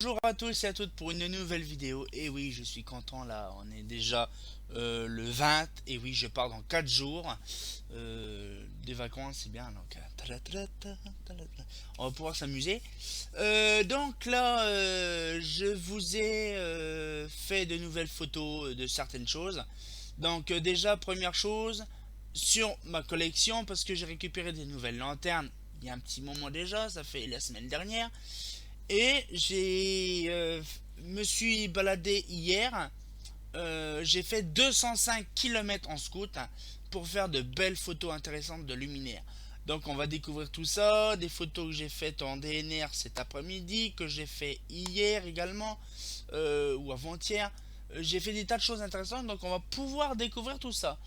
Bonjour à tous et à toutes pour une nouvelle vidéo. Et oui, je suis content là, on est déjà le 20. Et oui, je pars dans 4 jours. Des vacances, c'est bien. Donc, on va pouvoir s'amuser. Donc là, je vous ai fait de nouvelles photos de certaines choses. Donc déjà, première chose, sur ma collection, parce que j'ai récupéré des nouvelles lanternes il y a un petit moment déjà, ça fait la semaine dernière. Et me suis baladé hier. J'ai fait 205 km en scout pour faire de belles photos intéressantes de luminaires. Donc on va découvrir tout ça, des photos que j'ai faites en DNR cet après-midi, que j'ai fait hier également, ou avant-hier. J'ai fait des tas de choses intéressantes, donc on va pouvoir découvrir tout ça.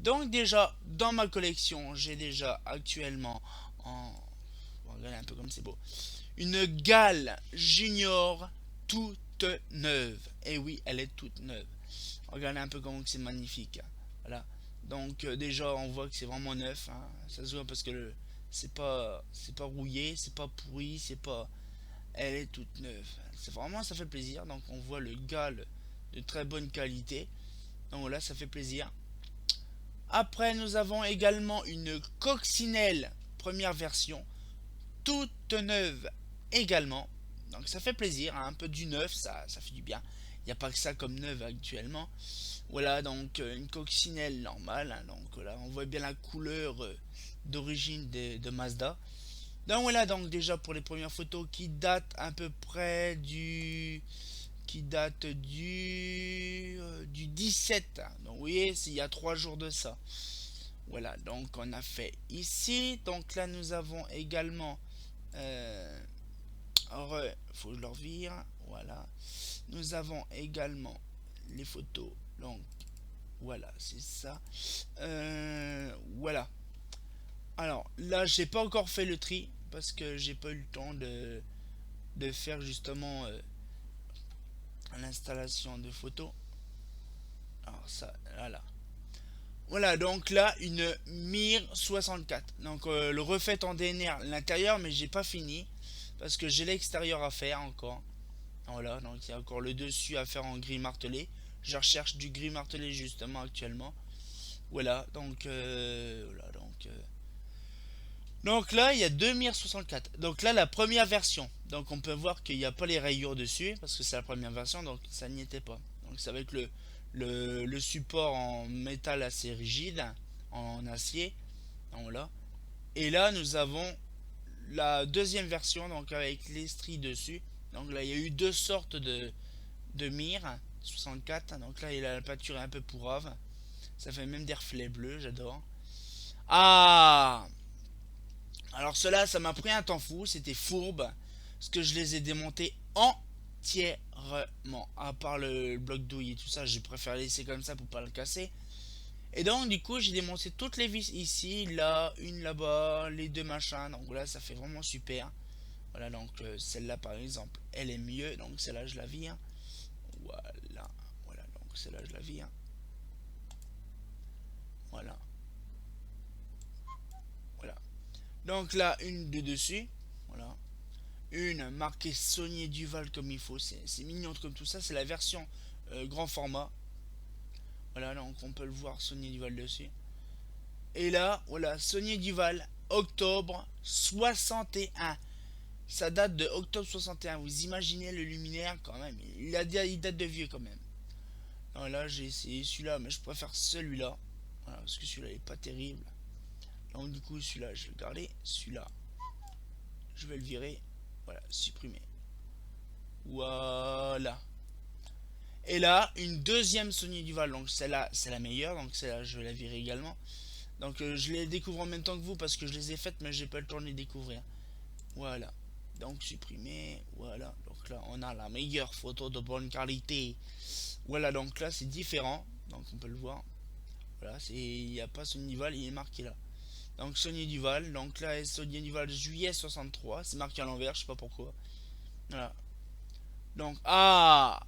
Donc déjà, dans ma collection, j'ai déjà actuellement en... Regardez un peu comme c'est beau. Une Gale Junior toute neuve. Et oui, elle est toute neuve. Regardez un peu comment c'est magnifique. Voilà. Donc déjà on voit que c'est vraiment neuf, hein. Ça se voit parce que c'est pas rouillé, c'est pas pourri, c'est pas, elle est toute neuve. C'est vraiment, ça fait plaisir. Donc on voit le Gale de très bonne qualité. Donc voilà, ça fait plaisir. Après nous avons également une coccinelle première version toute neuve également. Donc ça fait plaisir, hein, un peu du neuf, ça fait du bien. Il n'y a pas que ça comme neuf actuellement. Voilà, donc une coccinelle normale, hein. Donc là, on voit bien la couleur d'origine de Mazda. Donc voilà, donc déjà pour les premières photos qui datent à peu près du 17. Donc vous voyez, c'est il y a 3 jours de ça. Voilà, donc on a fait ici. Donc là, nous avons également euh, faut que je leur vire. Voilà. Nous avons également les photos. Donc, voilà, c'est ça. Voilà. Alors, là, j'ai pas encore fait le tri parce que j'ai pas eu le temps de faire justement l'installation de photos. Alors, ça, voilà. Voilà, donc là, une Mir 64. Donc, le refait en DNR l'intérieur, mais j'ai pas fini parce que j'ai l'extérieur à faire encore. Voilà, donc il y a encore le dessus à faire en gris martelé. Je recherche du gris martelé justement actuellement. Voilà, donc là il y a deux Mir 64. Donc là la première version. Donc on peut voir qu'il n'y a pas les rayures dessus parce que c'est la première version, donc ça n'y était pas. Donc c'est avec le support en métal assez rigide, en acier. Donc voilà. Et là nous avons la deuxième version, donc avec les stries dessus. Donc là il y a eu deux sortes de Mir 64. Donc là, il a la peinture est un peu pourrave. Ça fait même des reflets bleus, j'adore. Ah, alors cela, ça m'a pris un temps fou. C'était fourbe. Parce que je les ai démontés entièrement. À part le bloc douille et tout ça, j'ai préféré laisser comme ça pour pas le casser. Et donc, du coup, j'ai démonté toutes les vis ici, là, une là-bas, les deux machins. Donc là, ça fait vraiment super. Voilà, donc celle-là, par exemple, elle est mieux. Donc celle-là, je la vire. Voilà, voilà, donc celle-là, je la vire. Voilà, voilà. Donc là, une de dessus. Voilà. Une marquée Saunier Duval comme il faut. C'est mignon comme tout ça. C'est la version grand format. Voilà, donc on peut le voir Saunier Duval dessus. Et là, voilà, Saunier Duval, octobre 61. Ça date de octobre 61. Vous imaginez le luminaire quand même. Il date de vieux quand même. Non, là, j'ai essayé celui-là, mais je préfère celui-là. Voilà, parce que celui-là, il est pas terrible. Donc, du coup, celui-là, je vais le garder. Celui-là, je vais le virer. Voilà, supprimer. Voilà. Et là, une deuxième Sony Duval. Donc celle-là, c'est la meilleure. Donc celle-là, je vais la virer également. Donc je les découvre en même temps que vous parce que je les ai faites, mais j'ai pas le temps de les découvrir. Voilà. Donc supprimer. Voilà. Donc là, on a la meilleure photo de bonne qualité. Voilà. Donc là, c'est différent. Donc on peut le voir. Voilà. Il n'y a pas Sony Duval, il est marqué là. Donc Sony Duval. Donc là, Sony Duval juillet 63. C'est marqué à l'envers, je sais pas pourquoi. Voilà. Donc, ah,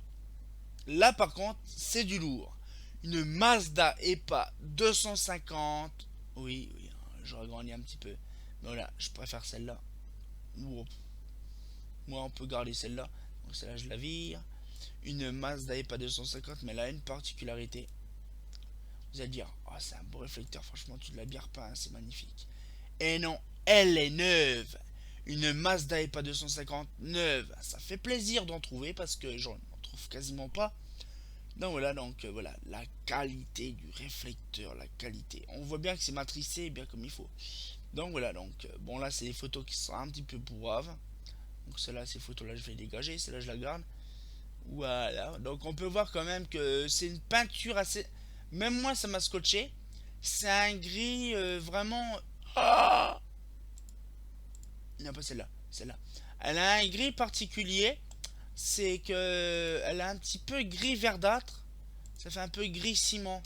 là par contre, c'est du lourd. Une Mazda EPA 250. Oui, oui, je agrandis un petit peu. Mais voilà, je préfère celle-là. Moi, on peut garder celle-là. Donc donc celle-là je la vire. Une Mazda EPA 250, mais elle a une particularité. Vous allez dire, oh, c'est un beau réflecteur, franchement tu ne la bires pas, hein, c'est magnifique. Et non, elle est neuve. Une Mazda EPA 250 neuve. Ça fait plaisir d'en trouver parce que j'en trouve quasiment pas. Donc voilà, voilà, la qualité du réflecteur, la qualité. On voit bien que c'est matricé bien comme il faut. Donc voilà, bon là c'est des photos qui sont un petit peu pourraves. Donc celle-là, ces photos-là, je vais les dégager, celle-là je la garde. Voilà, donc on peut voir quand même que c'est une peinture assez... Même moi ça m'a scotché. C'est un gris vraiment... Ah, non, pas celle-là, celle-là. Elle a un gris particulier. C'est que elle a un petit peu gris verdâtre. Ça fait un peu gris ciment.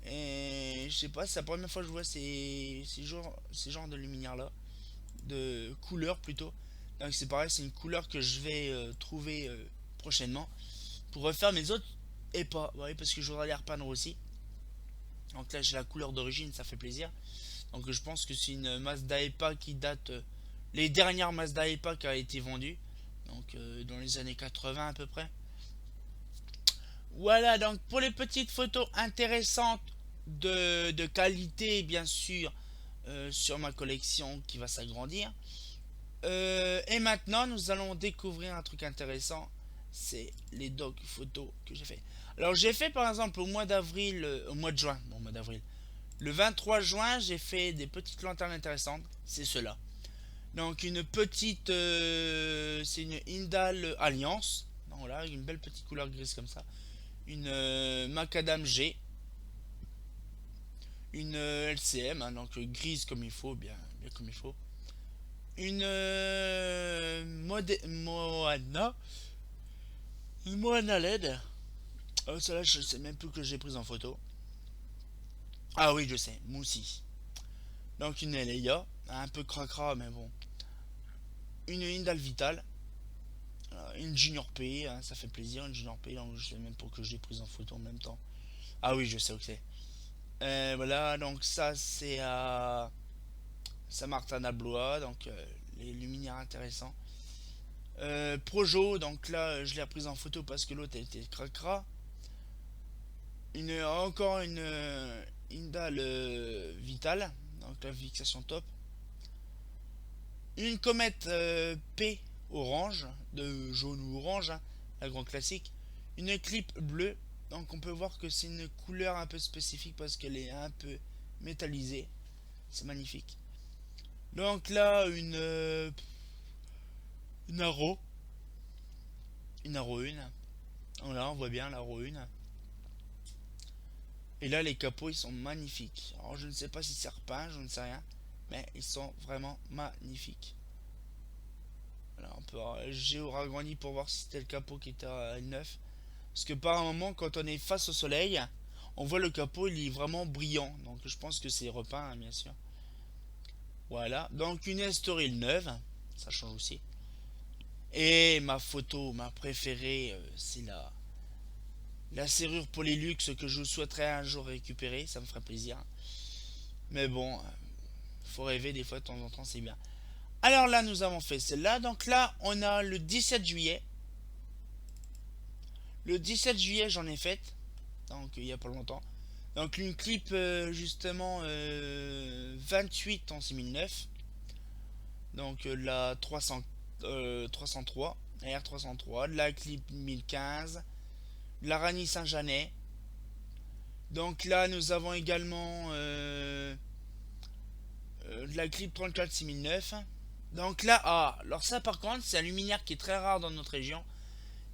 Et je sais pas, c'est la première fois que je vois ces genres de luminaires là. De couleurs plutôt. Donc c'est pareil, c'est une couleur que je vais trouver prochainement. Pour refaire mes autres EPA. Vous voyez, parce que je voudrais les repeindre aussi. Donc là j'ai la couleur d'origine, ça fait plaisir. Donc je pense que c'est une Mazda EPA qui date... les dernières Mazda EPA qui a été vendues. Donc dans les années 80 à peu près. Voilà, donc pour les petites photos intéressantes de qualité, bien sûr, sur ma collection qui va s'agrandir. Et maintenant, nous allons découvrir un truc intéressant. C'est les docs photos que j'ai fait. Alors, j'ai fait par exemple au mois d'avril, au mois de juin, bon, au mois d'avril. Le 23 juin, j'ai fait des petites lanternes intéressantes. C'est cela. Donc, une petite, c'est une Indal Alliance. Donc, voilà, une belle petite couleur grise comme ça. Une Macadam G. Une LCM, hein, donc grise comme il faut, bien comme il faut. Une Moana. Une Moana LED. Celle-là, je sais même plus que j'ai prise en photo. Ah oui, je sais, Moussi. Donc une Leia, un peu cracra, mais bon. Une Indal Vital. Une Junior P, hein, ça fait plaisir, une Junior P, donc je sais même pas que j'ai prise en photo en même temps. Ah oui, je sais où c'est. Voilà, donc ça c'est à Saint-Martin-d'Ablois, donc les luminaires intéressants. Projo, donc là je l'ai reprise en photo parce que l'autre elle était cracra. Encore une Indal Vital, donc la fixation top. Une comète P orange, de jaune ou orange, hein, la grande classique. Une clip bleue, donc on peut voir que c'est une couleur un peu spécifique parce qu'elle est un peu métallisée. C'est magnifique. Donc là, une Arrow. Une Arrow 1. Voilà, on voit bien l'Arrow 1. Et là, les capots, ils sont magnifiques. Alors, je ne sais pas si c'est repeint, je ne sais rien. Mais ils sont vraiment magnifiques. Alors, j'ai agrandi pour voir si c'était le capot qui était à neuf. Parce que par un moment, quand on est face au soleil, on voit le capot, il est vraiment brillant. Donc, je pense que c'est repeint, hein, bien sûr. Voilà. Donc, une Estoril neuve. Ça change aussi. Et ma photo, ma préférée, c'est la serrure Polylux que je souhaiterais un jour récupérer. Ça me ferait plaisir. Mais bon, faut rêver des fois de temps en temps, c'est bien. Alors là, nous avons fait celle-là. Donc là, on a le 17 juillet. Le 17 juillet, j'en ai fait. Donc il n'y a pas longtemps. Donc une clip justement 28 en 6009. Donc la 303, la R303, la clip 1015, la Rani Saint-Janet. Donc là nous avons également la clip 34 6009. Donc là, alors ça par contre c'est un luminaire qui est très rare dans notre région.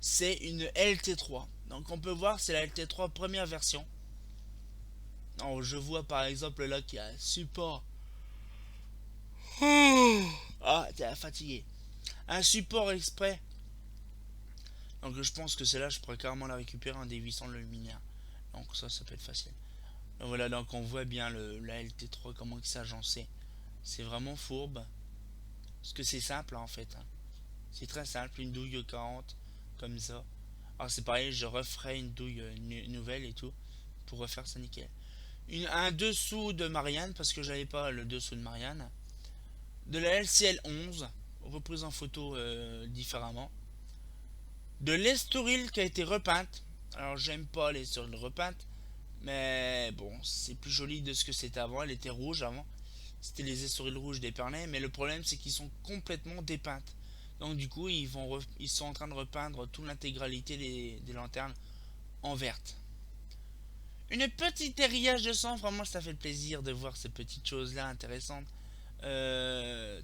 C'est une LT3. Donc on peut voir c'est la LT3 première version. Alors, je vois par exemple là qu'il y a un support. Ah, t'es fatigué. Un support exprès. Donc je pense que celle-là, je pourrais carrément la récupérer en dévissant le luminaire. Donc ça peut être facile. Donc, voilà, donc on voit bien la LT3, comment il s'est agencé. C'est vraiment fourbe. Parce que c'est simple en fait. Hein. C'est très simple, une douille 40, comme ça. Alors c'est pareil, je referai une douille nouvelle et tout. Pour refaire ça nickel. Un dessous de Marianne, parce que j'avais pas le dessous de Marianne. De la LCL 11. reprise en photo différemment. De l'estoril qui a été repeinte. Alors j'aime pas les estorils repeintes, mais bon, c'est plus joli de ce que c'était avant. Elle était rouge avant. C'était les estorils rouges d'Épernay, mais le problème c'est qu'ils sont complètement dépeintes. Donc du coup, ils sont en train de repeindre toute l'intégralité des lanternes en verte. Une petite érillage de sang, vraiment ça fait plaisir de voir ces petites choses là intéressantes.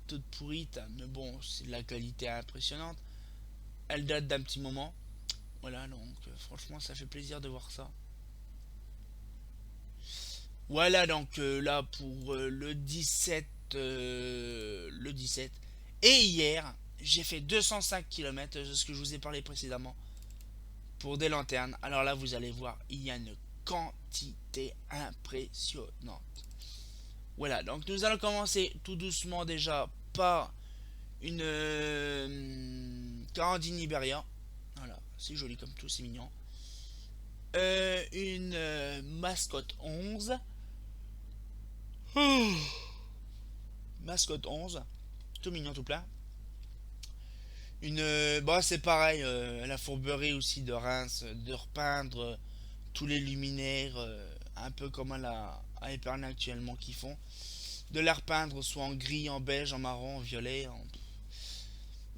Toute pourrite, mais bon, c'est de la qualité impressionnante. Elle date d'un petit moment. Voilà, donc franchement ça fait plaisir de voir ça. Voilà donc là pour le 17. Le 17. Et hier, j'ai fait 205 km de ce que je vous ai parlé précédemment pour des lanternes. Alors là, vous allez voir, il y a une quantité impressionnante. Voilà, donc nous allons commencer tout doucement déjà par une Carandine Iberia. Voilà, c'est joli comme tout, c'est mignon. Une mascotte 11. Mascotte 11. Tout mignon, tout plein. Une. Bah, c'est pareil, la fourberie aussi de Reims, de repeindre tous les luminaires, un peu comme à Épernay actuellement qui font. De les repeindre soit en gris, en beige, en marron, en violet.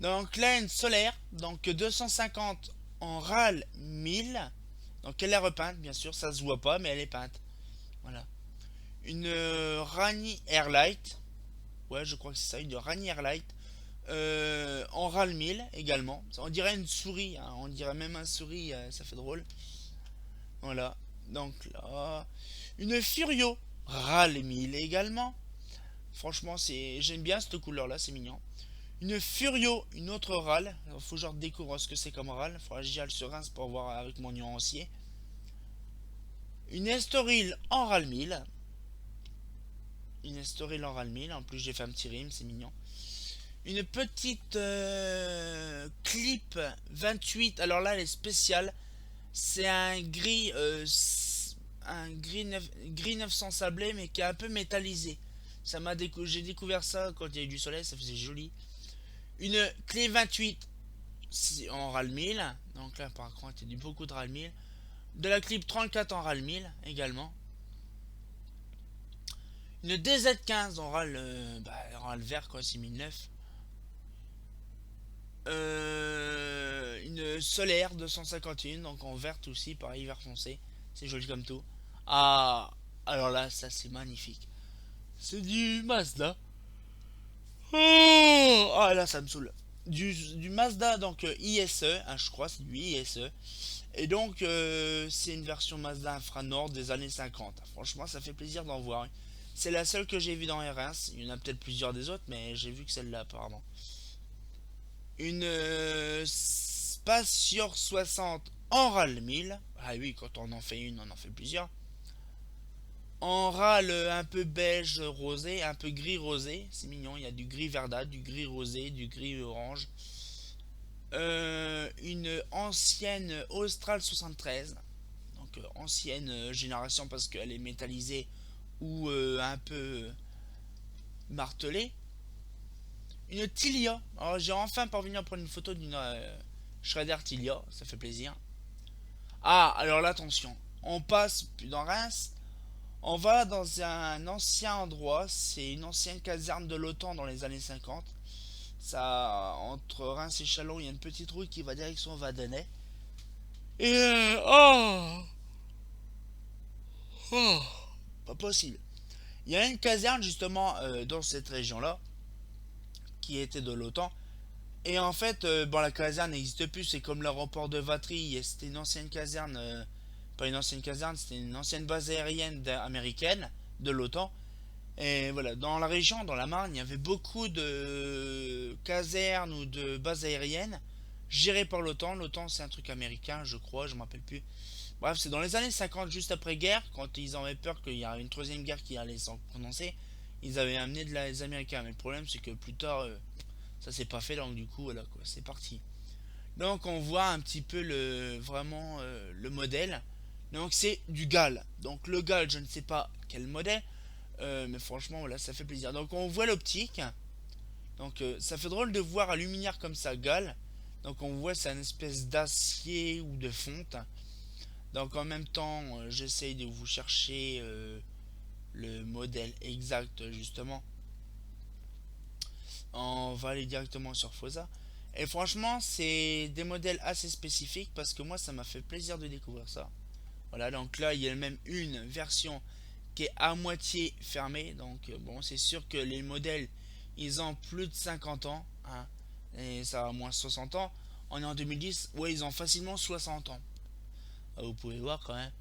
Donc là, une solaire, donc 250 en RAL 1000. Donc elle est repeinte, bien sûr, ça se voit pas, mais elle est peinte. Voilà. Une Rani Airlight. Ouais, je crois que c'est ça, une Rani Airlight. En RAL 1000 également. On dirait une souris, hein, on dirait même un souris, ça fait drôle. Voilà. Donc là, une Furio RAL 1000 également. Franchement, j'aime bien cette couleur là, c'est mignon. Une Furio, une autre râle. Il faut que je découvre ce que c'est comme râle. Il faudra que j'y aille sur Reims pour voir avec mon nuancier. Une Estoril en râle 1000. Une Estoril en râle 1000. En plus, j'ai fait un petit rime, c'est mignon. Une petite clip 28. Alors là, elle est spéciale. C'est un gris, gris 900 sablé, mais qui est un peu métallisé. J'ai découvert ça quand il y a eu du soleil, ça faisait joli. Une clé 28 en RAL 1000. Donc là, par contre, il y a beaucoup de RAL 1000. De la clip 34 en RAL 1000 également. Une DZ15 en RAL, RAL vert, quoi, 6009. Une solaire 251, donc en verte aussi, pareil, vert foncé. C'est joli comme tout. Ah, alors là, ça c'est magnifique. C'est du Mazda. Oh, ah là, ça me saoule. Du Mazda, donc ISE, hein, je crois, c'est du ISE. Et donc, c'est une version Mazda Infranord des années 50. Franchement, ça fait plaisir d'en voir. C'est la seule que j'ai vue dans R1. Il y en a peut-être plusieurs des autres, mais j'ai vu que celle-là, apparemment. Une Spacior 60 en RAL 1000. Ah oui, quand on en fait une, on en fait plusieurs. En râle un peu beige rosé, un peu gris rosé, c'est mignon, il y a du gris verdâtre, du gris rosé, du gris orange. Une ancienne Austral 73, donc ancienne génération parce qu'elle est métallisée ou un peu martelée. Une Tilia, alors j'ai enfin parvenu à prendre une photo d'une Shredder Tilia, ça fait plaisir. Ah, alors là attention, on passe dans Reims. On va dans un ancien endroit, c'est une ancienne caserne de l'OTAN dans les années 50. Ça, entre Reims et Châlons, il y a une petite route qui va direction Vadenay. Et oh, pas possible. Il y a une caserne justement dans cette région-là qui était de l'OTAN. Et en fait, bon, la caserne n'existe plus. C'est comme l'aéroport de Vatry. C'était une ancienne caserne, pas une ancienne caserne, c'était une ancienne base aérienne américaine de l'OTAN. Et voilà, dans la région, dans la Marne, il y avait beaucoup de casernes ou de bases aériennes gérées par l'OTAN. L'OTAN, c'est un truc américain, je crois, je ne me rappelle plus. Bref, c'est dans les années 50, juste après-guerre, quand ils avaient peur qu'il y ait une troisième guerre qui allait s'en prononcer, ils avaient amené les Américains. Mais le problème, c'est que plus tard, ça s'est pas fait, donc du coup, voilà quoi, c'est parti. Donc on voit un petit peu vraiment le modèle. Donc c'est du GAL. Donc le GAL, je ne sais pas quel modèle. Mais franchement, voilà, ça fait plaisir. Donc on voit l'optique Donc ça fait drôle de voir un luminaire comme ça, Gal. Donc on voit c'est une espèce d'acier ou de fonte. Donc en même temps, j'essaye de vous chercher le modèle exact justement. On va aller directement sur Fosa. Et franchement, c'est des modèles assez spécifiques parce que moi, ça m'a fait plaisir de découvrir ça. Voilà, donc là, il y a même une version qui est à moitié fermée. Donc bon, c'est sûr que les modèles, ils ont plus de 50 ans, hein, et ça a moins 60 ans. On est en 2010, ouais, ils ont facilement 60 ans. Ah, vous pouvez voir quand même.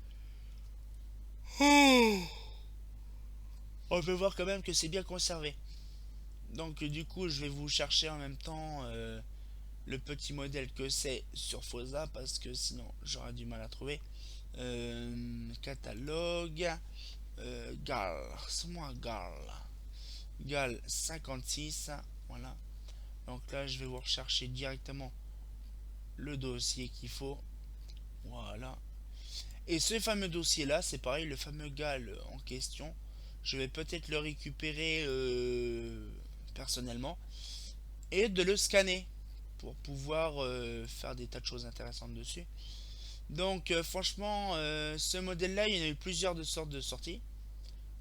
On peut voir quand même que c'est bien conservé. Donc du coup, je vais vous chercher en même temps le petit modèle que c'est sur Fosa parce que sinon j'aurais du mal à trouver. Catalogue. Gal. C'est moi Gal. Gal 56. Voilà. Donc là, je vais vous rechercher directement le dossier qu'il faut. Voilà. Et ce fameux dossier là, c'est pareil, le fameux Gal en question. Je vais peut-être le récupérer personnellement et de le scanner pour pouvoir faire des tas de choses intéressantes dessus. Donc franchement, ce modèle-là, il y en a eu plusieurs de sortes de sorties.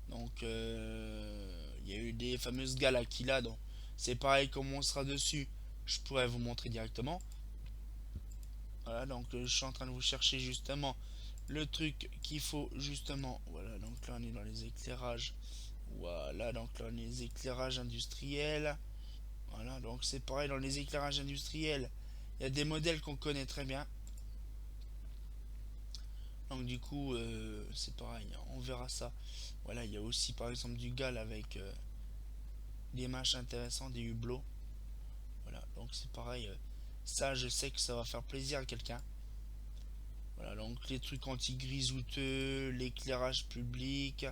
Donc il y a eu des fameuses Galakila. Donc c'est pareil, comme on sera dessus, je pourrais vous montrer directement. Voilà, donc je suis en train de vous chercher justement le truc qu'il faut justement. Voilà, donc là on est dans les éclairages. Voilà, donc là on est les éclairages industriels. Voilà, donc c'est pareil dans les éclairages industriels. Il y a des modèles qu'on connaît très bien. Donc du coup, c'est pareil, on verra ça. Voilà, il y a aussi par exemple du GAL avec des matchs intéressants, des hublots. Voilà, donc c'est pareil. Ça, je sais que ça va faire plaisir à quelqu'un. Voilà, donc les trucs anti-grisouteux, l'éclairage public,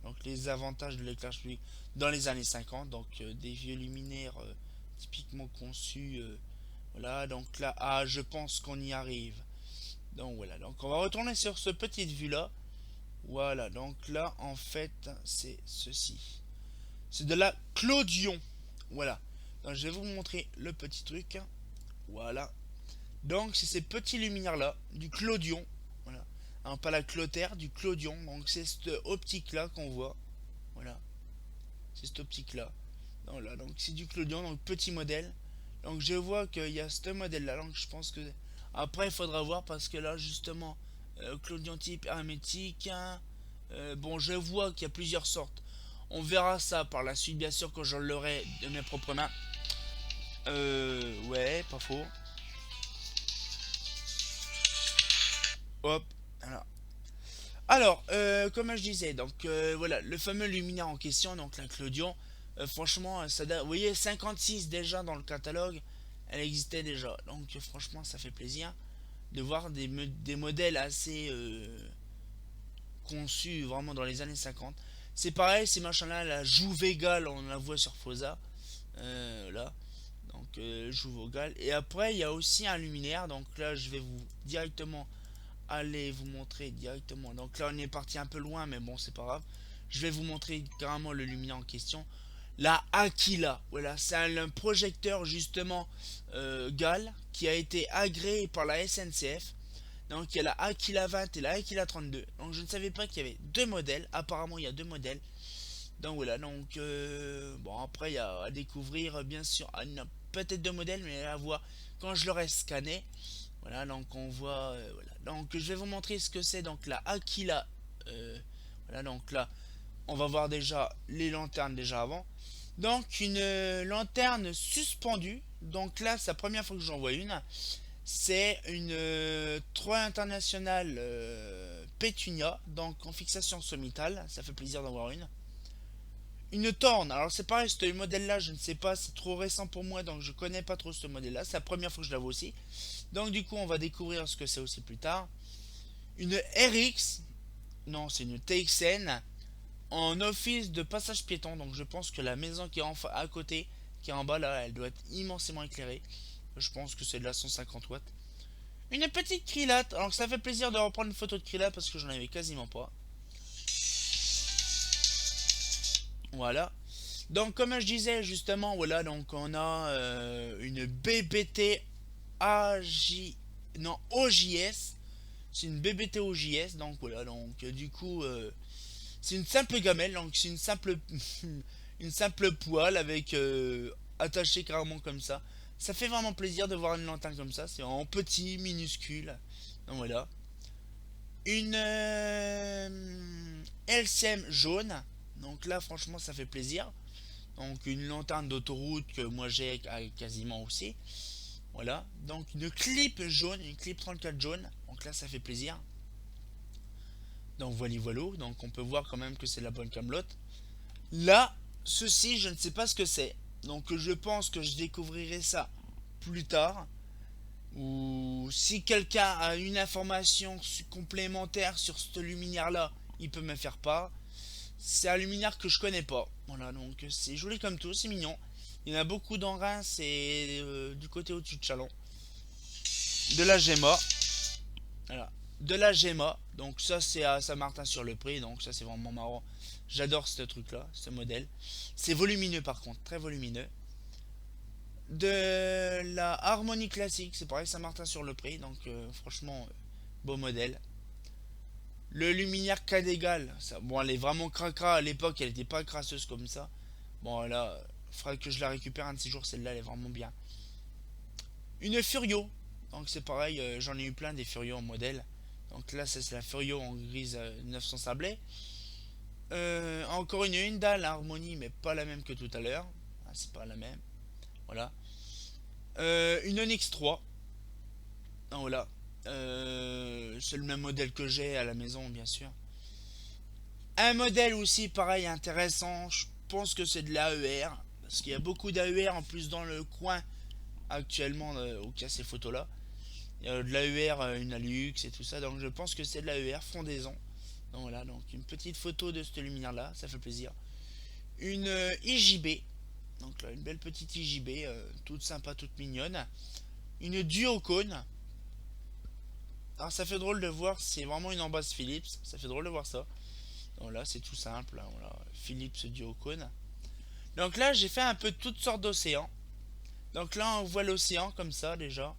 donc les avantages de l'éclairage public dans les années 50, donc des vieux luminaires typiquement conçus. Voilà, donc là, ah, je pense qu'on y arrive. Donc voilà, donc on va retourner sur ce petite vue là. Voilà, donc là en fait c'est ceci. C'est de la Clodion. Voilà. Donc je vais vous montrer le petit truc. Voilà. Donc c'est ces petits luminaires là, du Clodion. Voilà. Hein, pas la Clotaire, du Clodion. Donc c'est cette optique là qu'on voit. Voilà. C'est cette optique là. Donc là, donc c'est du Clodion, donc petit modèle. Donc je vois qu'il y a ce modèle là. Donc je pense que après il faudra voir parce que là justement Clodion type hermétique. Hein, bon, je vois qu'il y a plusieurs sortes. On verra ça par la suite, bien sûr, quand je l'aurai de mes propres mains. Ouais, pas faux. Hop, voilà. Alors, comme je disais, donc voilà, le fameux luminaire en question, donc la Clodion, franchement, ça vous voyez, 56 déjà dans le catalogue, elle existait déjà. Donc, franchement, ça fait plaisir de voir des modèles assez conçus vraiment dans les années 50. C'est pareil, ces machins-là, la Jouvegal, on la voit sur Fosa. Là, donc Jouvegal. Et après, il y a aussi un luminaire. Donc là, je vais vous directement aller vous montrer directement. Donc là, on est parti un peu loin, mais bon, c'est pas grave. Je vais vous montrer carrément le luminaire en question. La Aquila, voilà, c'est un projecteur justement GAL qui a été agréé par la SNCF. Donc il y a la Aquila 20 et la Aquila 32. Donc je ne savais pas qu'il y avait deux modèles. Apparemment il y a deux modèles. Donc voilà, donc bon après il y a à découvrir bien sûr. Ah, il y a peut-être deux modèles mais à voir quand je l'aurai scanné. Voilà, donc on voit voilà. Donc je vais vous montrer ce que c'est donc la Aquila. Voilà, donc là on va voir déjà les lanternes déjà avant. Donc une lanterne suspendue. Donc là c'est la première fois que j'en vois une. C'est une 3 internationale Pétunia, donc en fixation sommitale, ça fait plaisir d'en voir une. Une Torne, alors c'est pareil, ce modèle-là, je ne sais pas, c'est trop récent pour moi, donc je connais pas trop ce modèle-là, c'est la première fois que je la vois aussi. Donc du coup, on va découvrir ce que c'est aussi plus tard. Une RX, non, c'est une TXN, en office de passage piéton, donc je pense que la maison qui est à côté, qui est en bas là, elle doit être immensément éclairée. Je pense que c'est de la 150 watts. Une petite Krillate. Alors ça fait plaisir de reprendre une photo de Krillate parce que j'en avais quasiment pas. Voilà. Donc comme je disais justement, voilà, donc on a une BBT AJ, non OJS, c'est une BBT OJS, donc voilà, donc du coup c'est une simple gamelle, donc c'est une simple une simple poêle avec attaché carrément comme ça. Ça fait vraiment plaisir de voir une lanterne comme ça, c'est en petit, minuscule. Donc voilà. Une LCM jaune, donc là franchement ça fait plaisir. Donc une lanterne d'autoroute que moi j'ai quasiment aussi. Voilà. Donc une clip jaune, une clip 34 jaune. Donc là ça fait plaisir. Donc voilà voilà. Donc on peut voir quand même que c'est la bonne camelote. Là, ceci je ne sais pas ce que c'est. Donc je pense que je découvrirai ça plus tard. Ou si quelqu'un a une information complémentaire sur cette luminaire là, il peut me faire part. C'est un luminaire que je connais pas. Voilà, donc c'est joli comme tout, c'est mignon. Il y en a beaucoup dans Reims et du côté au-dessus de Chalon. De la Gemma. Voilà. De la Gemma. Donc ça c'est à Saint-Martin-sur-le-Pré. Donc ça c'est vraiment marrant. J'adore ce truc là, ce modèle. C'est volumineux par contre, très volumineux. De la Harmonie classique, c'est pareil, Saint-Martin-sur-le-Pré. Donc franchement, beau modèle. Le luminaire Cadégal, ça, bon elle est vraiment cracra à l'époque, elle était pas crasseuse comme ça. Bon là, faudrait que je la récupère un de ces jours, celle-là elle est vraiment bien. Une Furio, donc c'est pareil, j'en ai eu plein des Furio en modèle. Donc là c'est la Furio en grise 900 sablé. Encore une Hyundai Harmonie, mais pas la même que tout à l'heure. Ah, c'est pas la même. Voilà. Une Onyx 3. Ah, voilà. C'est le même modèle que j'ai à la maison, bien sûr. Un modèle aussi, pareil, intéressant. Je pense que c'est de l'AER. Parce qu'il y a beaucoup d'AER en plus dans le coin actuellement où il y a ces photos-là. Il y a de l'AER, une Alux et tout ça. Donc je pense que c'est de l'AER, fondaison. Donc voilà, donc une petite photo de cette lumière-là, ça fait plaisir. Une IJB. Donc là, une belle petite IJB, toute sympa, toute mignonne. Une duocone. Alors ça fait drôle de voir, c'est vraiment une embase Philips. Ça fait drôle de voir ça. Donc là, c'est tout simple. Hein, voilà. Philips duocone. Donc là, j'ai fait un peu toutes sortes d'océans. Donc là, on voit l'océan comme ça déjà.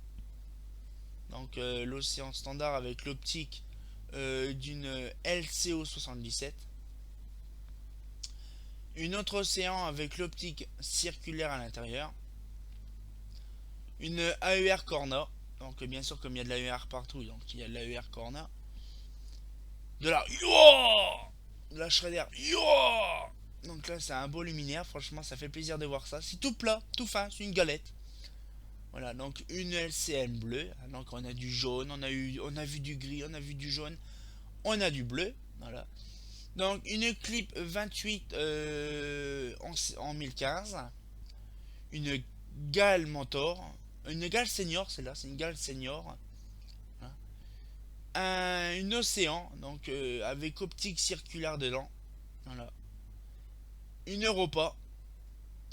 Donc l'océan standard avec l'optique d'une LCO 77. Une autre océan avec l'optique circulaire à l'intérieur. Une AER Corna. Donc bien sûr, comme il y a de l'AER partout, donc il y a de l'AER Corna. De la de la Shredder. Donc là, c'est un beau luminaire. Franchement, ça fait plaisir de voir ça. C'est tout plat, tout fin. C'est une galette. Voilà, donc une LCM bleue. Donc on a du jaune, on a vu du gris, on a vu du jaune, on a du bleu. Voilà. Donc une clip 28 en 1015. Une Gale Mentor. Une Gale Senior, celle-là, c'est une Gale Senior. Voilà. Une Océan, donc avec optique circulaire dedans. Voilà. Une Europa.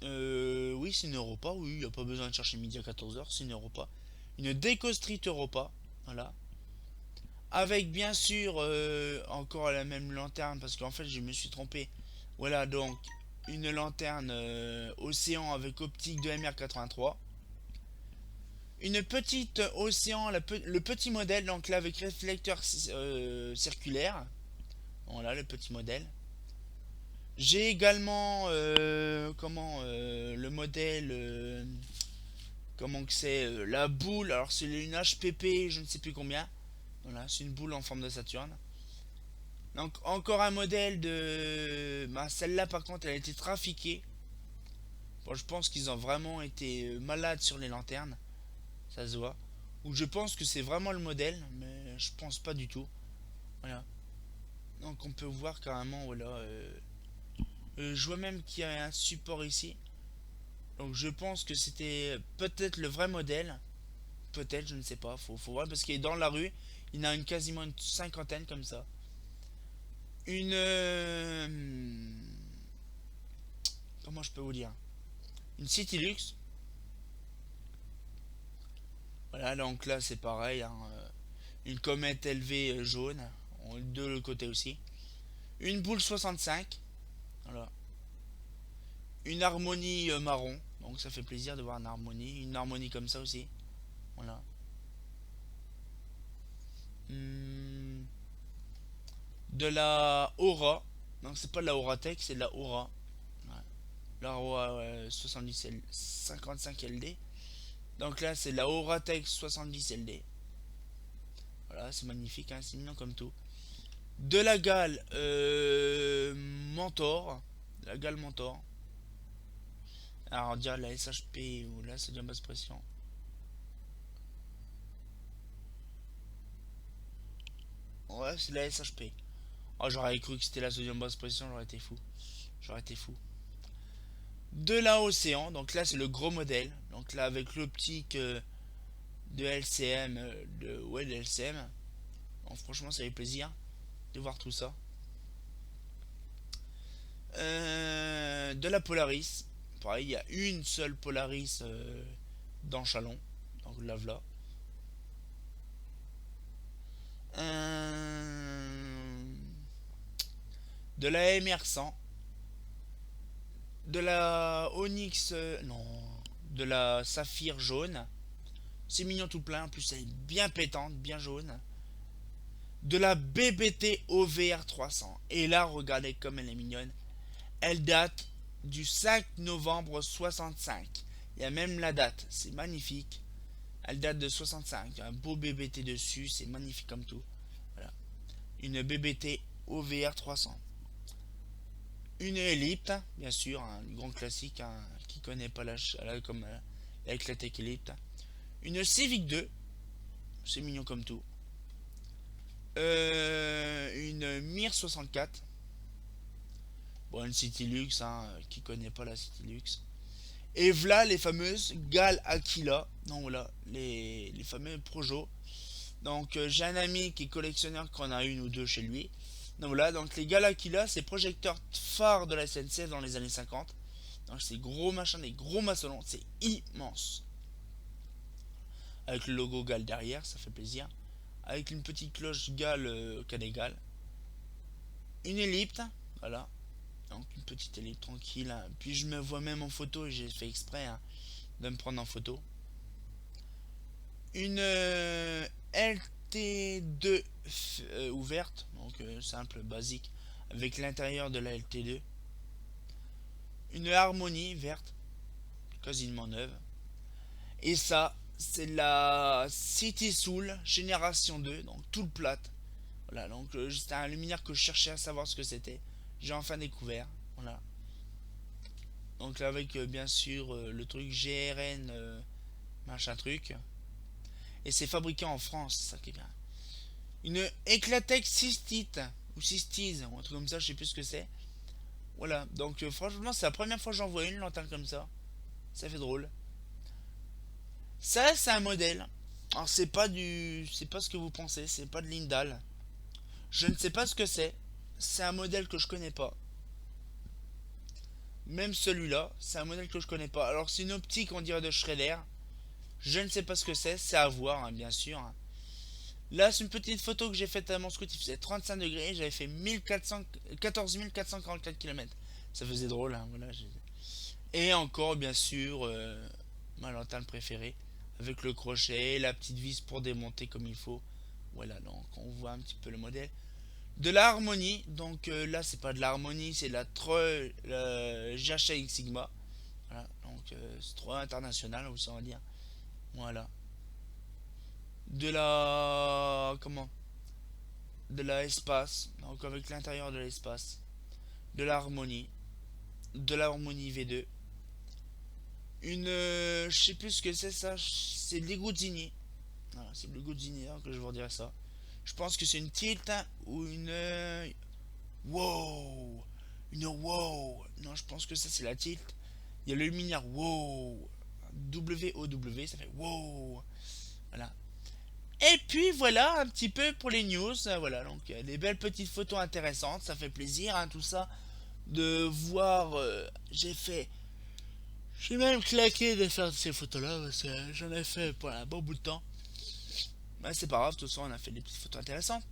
Oui, c'est une Europa, oui, il n'y a pas besoin de chercher midi à 14h, c'est une Europa. Une Deco Street Europa, voilà. Avec bien sûr encore la même lanterne, parce qu'en fait je me suis trompé. Voilà, donc une lanterne Océan avec optique de MR83. Une petite Océan, le petit modèle, donc là avec réflecteur circulaire. Voilà le petit modèle. J'ai également le modèle comment que c'est la boule. Alors c'est une HPP, je ne sais plus combien. Voilà, c'est une boule en forme de Saturne. Donc encore un modèle de bah, celle-là par contre elle a été trafiquée. Bon, je pense qu'ils ont vraiment été malades sur les lanternes, ça se voit. Ou je pense que c'est vraiment le modèle, mais je pense pas du tout. Voilà. Donc on peut voir carrément voilà je vois même qu'il y a un support ici. Donc je pense que c'était peut-être le vrai modèle. Peut-être, je ne sais pas. Faut voir parce qu'il est dans la rue. Il y en a quasiment une cinquantaine comme ça. Une... comment je peux vous dire? Une Citylux. Voilà, donc là c'est pareil. Hein, une comète LV jaune. De l'autre côté aussi. Une boule 65. Voilà. une harmonie marron. Donc ça fait plaisir de voir une harmonie comme ça aussi. Voilà. Hmm, de la Aura. Donc c'est pas de la Auratech, c'est de la Aura. Ouais. La Aura 70 55 LD. Donc là c'est de la Auratech 70 LD. Voilà, c'est magnifique, hein, c'est mignon comme tout. De la gale Mentor. La gale Mentor. Alors on dirait la SHP ou la sodium basse pression. Ouais, c'est la SHP. Oh, j'aurais cru que c'était la sodium basse pression, j'aurais été fou. J'aurais été fou. De la Océan, donc là c'est le gros modèle. Donc là avec l'optique de LCM, ouais, de LCM. Donc franchement ça fait plaisir de voir tout ça. De la Polaris. Pareil, il y a une seule Polaris dans Chalon. Donc là voilà. Euh, de la MR100. De la Onyx. Non. De la Saphir jaune. C'est mignon tout plein. En plus, elle est bien pétante, bien jaune. De la BBT OVR 300. Et là, regardez comme elle est mignonne. Elle date du 5 novembre 65. Il y a même la date. C'est magnifique. Elle date de 65. Il y a un beau BBT dessus. C'est magnifique comme tout. Voilà. Une BBT OVR 300. Une ellipte, bien sûr, un grand classique, hein, qui connaît pas comme l'éclatec ellipte. Une Civic 2, c'est mignon comme tout. Une Mir 64. Bon, une Citylux, hein, qui connaît pas la Citylux. Et voilà les fameuses Gal Aquila. Donc voilà, les fameux Projo. Donc j'ai un ami qui est collectionneur qui en a une ou deux chez lui. Donc voilà, donc les Gal Aquila, c'est projecteurs phares de la SNCF dans les années 50. Donc c'est gros machin, des gros maçonnons, c'est immense. Avec le logo Gal derrière, ça fait plaisir. Avec une petite cloche Gal Cadet. Une ellipse, voilà. Donc une petite ellipse tranquille, hein. Puis je me vois même en photo, et j'ai fait exprès, hein, de me prendre en photo. Une LT2 ouverte, donc simple, basique, avec l'intérieur de la LT2. Une harmonie verte, quasiment neuve. Et ça, c'est la City Soul Génération 2, donc tout le plate. Voilà, donc c'était un luminaire que je cherchais à savoir ce que c'était. J'ai enfin découvert. Voilà. Donc là avec bien sûr le truc GRN machin truc. Et c'est fabriqué en France, c'est ça qui est bien. Une Eclatec cystite ou cystise, ou un truc comme ça, je sais plus ce que c'est. Voilà, donc franchement c'est la première fois que j'en vois une lanterne comme ça. Ça fait drôle. Ça c'est un modèle. Alors c'est pas ce que vous pensez, c'est pas de Lindal. Je ne sais pas ce que c'est. C'est un modèle que je connais pas. Même celui-là, c'est un modèle que je connais pas. Alors c'est une optique on dirait de Schrader. Je ne sais pas ce que c'est à voir, hein, bien sûr. Là, c'est une petite photo que j'ai faite à mon scout. Il faisait 35 degrés. J'avais fait 14 444 km. Ça faisait drôle, hein, voilà. Et encore, bien sûr, ma lanterne préférée. Avec le crochet, la petite vis pour démonter comme il faut. Voilà, donc on voit un petit peu le modèle. De l'harmonie. Donc là, c'est pas de l'harmonie, c'est de la Treu GHX Sigma. Voilà, donc c'est trop international, aussi on va dire. Voilà. De la comment, de la espace, donc avec l'intérieur de l'espace, de l'harmonie, de l'harmonie V2, une je sais plus ce que c'est ça, c'est de l'Iguzzini. Voilà, c'est de l'Iguzzini, hein, que je vous redirai ça. Je pense que c'est une tilt, hein, ou une wow, une wow, non, je pense que ça c'est la tilt. Il y a le luminaire wow, WOW, ça fait wow. Voilà. Et puis voilà un petit peu pour les news. Voilà, donc des belles petites photos intéressantes. Ça fait plaisir, hein, tout ça. De voir. J'ai même claqué de faire ces photos-là. Parce que j'en ai fait pour un bon bout de temps. Mais c'est pas grave, tout ça, on a fait des petites photos intéressantes.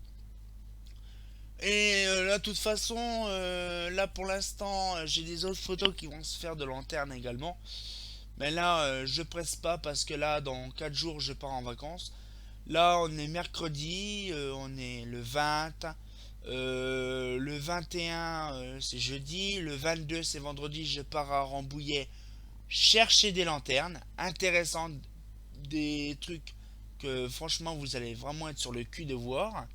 Et là, de toute façon, là pour l'instant, j'ai des autres photos qui vont se faire de lanterne également. Mais là, je presse pas parce que là, dans 4 jours, je pars en vacances. Là, on est mercredi, on est le 20, le 21, c'est jeudi, le 22, c'est vendredi, je pars à Rambouillet chercher des lanternes intéressantes, des trucs que franchement, vous allez vraiment être sur le cul de voir.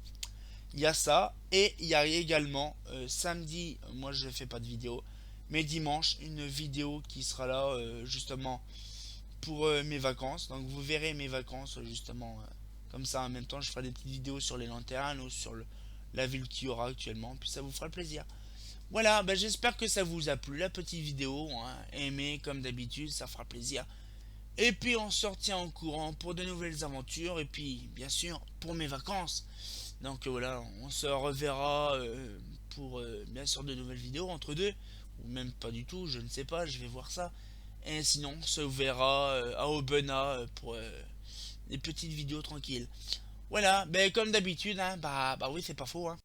Il y a ça, et il y a également samedi, moi je fais pas de vidéo, mais dimanche, une vidéo qui sera là justement pour mes vacances. Donc vous verrez mes vacances justement comme ça. En même temps, je ferai des petites vidéos sur les lanternes ou sur la ville qu'il y aura actuellement. Puis ça vous fera plaisir. Voilà, bah, j'espère que ça vous a plu la petite vidéo. Hein. Aimez comme d'habitude, ça fera plaisir. Et puis on se retient en courant pour de nouvelles aventures. Et puis bien sûr pour mes vacances. Donc voilà, on se reverra pour bien sûr de nouvelles vidéos entre deux. Ou même pas du tout, je ne sais pas, je vais voir ça. Et sinon, on se verra à Aubenas pour des petites vidéos tranquilles. Voilà, ben comme d'habitude, hein, bah oui, c'est pas faux. Hein.